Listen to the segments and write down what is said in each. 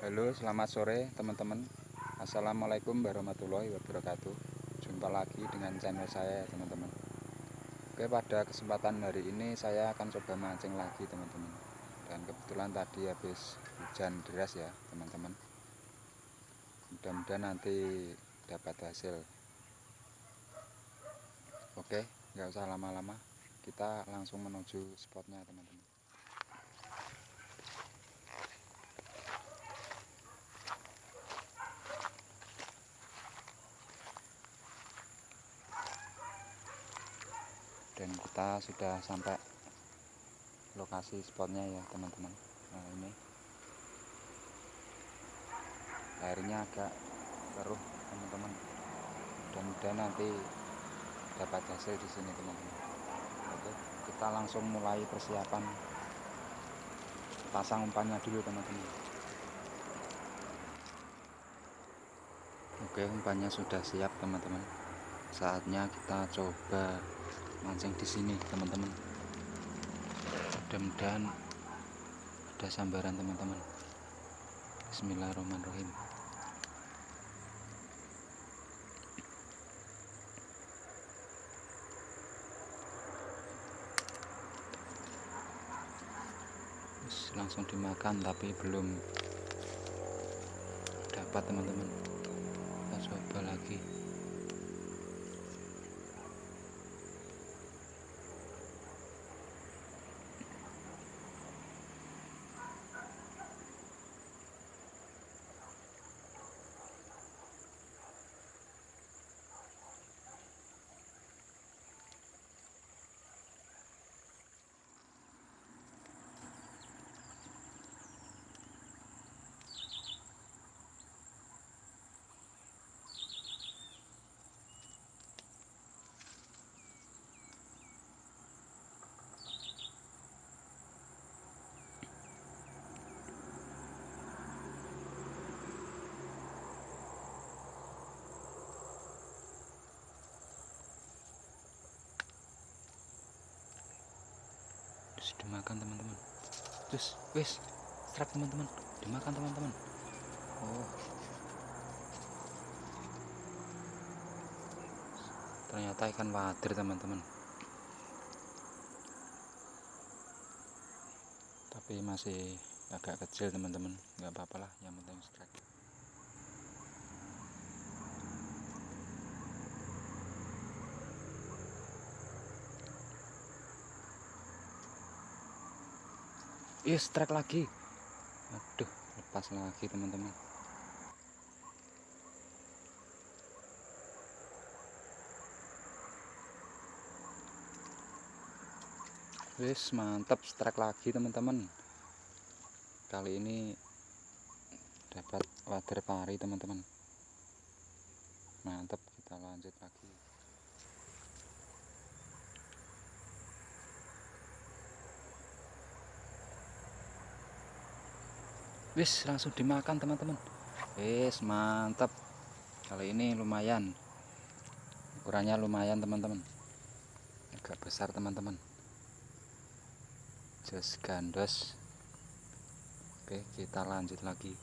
Halo, selamat sore teman-teman. Assalamualaikum warahmatullahi wabarakatuh. Jumpa lagi dengan channel saya ya teman-teman. Oke, pada kesempatan hari ini saya akan coba mancing lagi teman-teman. Dan kebetulan tadi habis hujan deras ya teman-teman. Mudah-mudahan nanti dapat hasil. Oke, nggak usah lama-lama. Kita langsung menuju spotnya teman-teman. Dan kita sudah sampai lokasi spotnya ya teman-teman. Nah, ini airnya agak keruh teman-teman. Mudah-mudahan nanti dapat hasil di sini teman-teman. Oke, kita langsung mulai persiapan pasang umpannya dulu teman-teman. Oke, umpannya sudah siap teman-teman. Saatnya kita coba mancing di sini teman-teman. Mudah-mudahan ada sambaran teman-teman. Bismillahirrahmanirrahim. Langsung dimakan tapi belum dapat teman-teman. Kita coba lagi. Terus dimakan teman-teman. Terus wes strike teman-teman, dimakan teman-teman. Oh, ternyata ikan wader teman-teman. Tapi masih agak kecil teman-teman, nggak apa-apa lah, yang penting strike. Strike lagi. Aduh, lepas lagi teman-teman. Mantap, strike lagi teman-teman. Kali ini dapat wader pari teman-teman. Mantap, kita lanjut lagi. Langsung dimakan teman-teman. Mantap. Kali ini lumayan. Ukurannya lumayan teman-teman. Agak besar teman-teman. Jos gandos. Oke, kita lanjut lagi.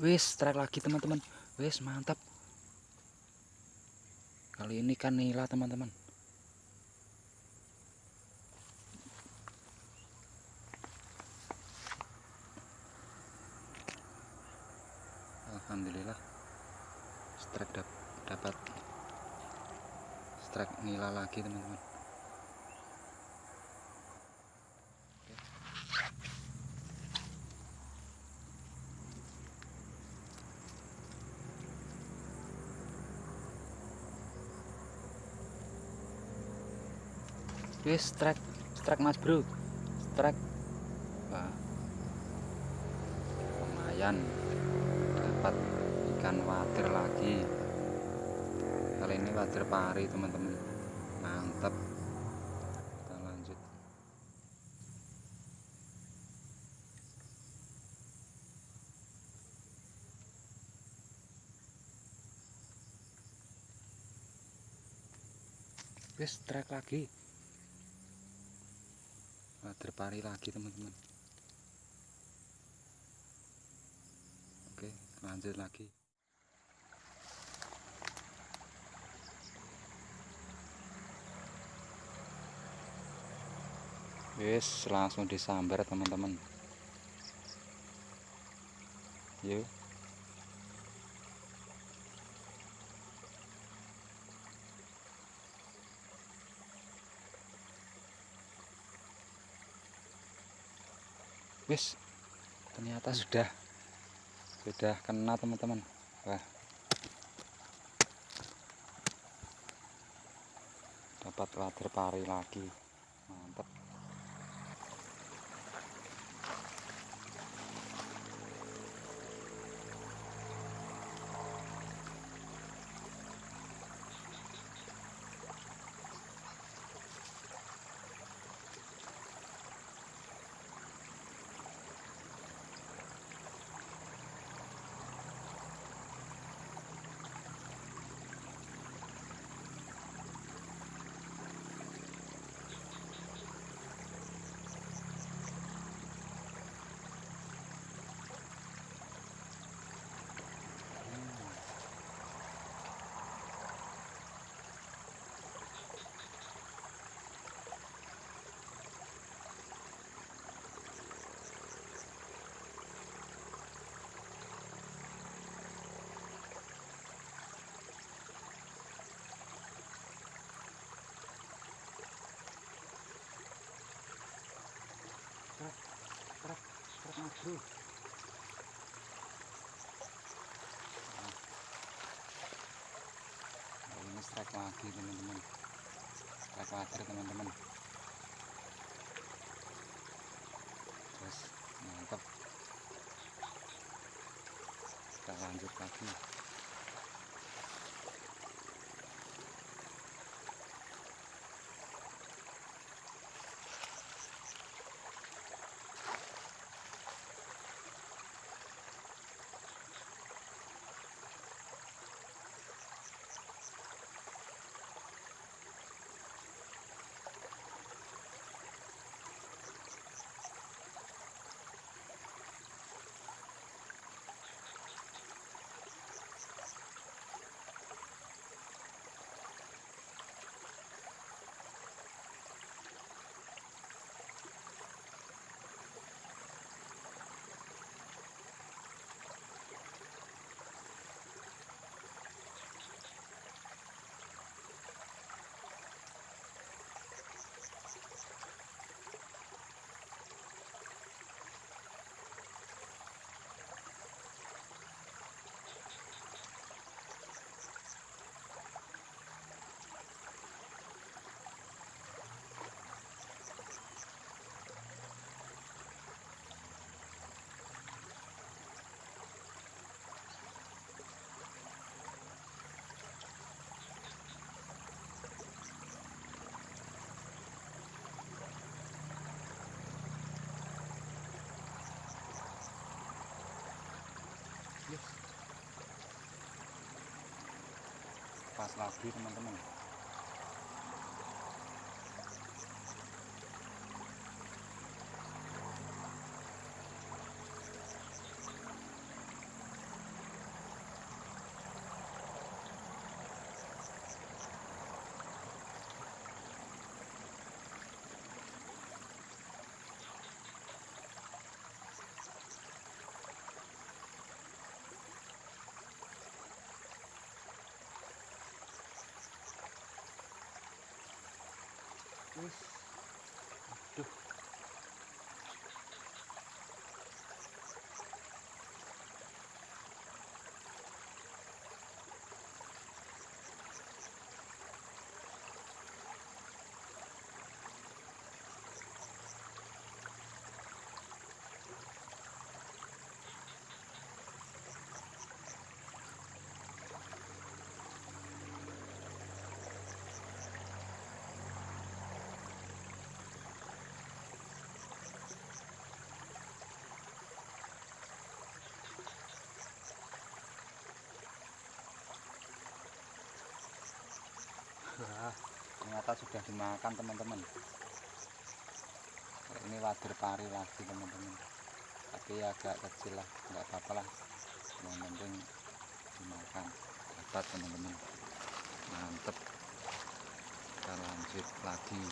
Strike lagi teman-teman. Mantap. Kali ini kan nila teman-teman. Alhamdulillah, strike dapat strike nila lagi teman-teman. Strike mas bro, strike. Wah, lumayan dapat ikan wader lagi. Kali ini wader pari teman-teman. Mantap, kita lanjut. Wis trek lagi. Terpari lagi teman-teman. Oke, lanjut lagi. Wis langsung disambar teman-teman. Yuk. Wis, ternyata sudah kena teman-teman. Wah, dapat wader pari lagi, mantap. Trek maju. Ini strike lagi teman-teman. Strike wader teman-teman. Terus mantap. Kita lanjut lagi. Yes. Pas lagi teman-teman. Wis. Aduh. ternyata sudah dimakan teman-teman. Ini wader pari lagi teman-teman, tapi agak kecil lah, nggak apa-apa lah, yang penting dimakan dapat teman-teman. Mantep, kita lanjut lagi.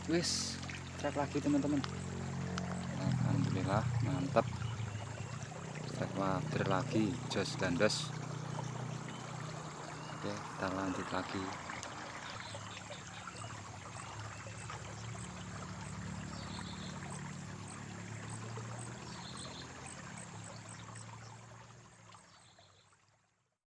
Wis, trek lagi teman-teman. Alhamdulillah mantap. Trek wader lagi, jos dan dos. Oke, kita lanjut lagi.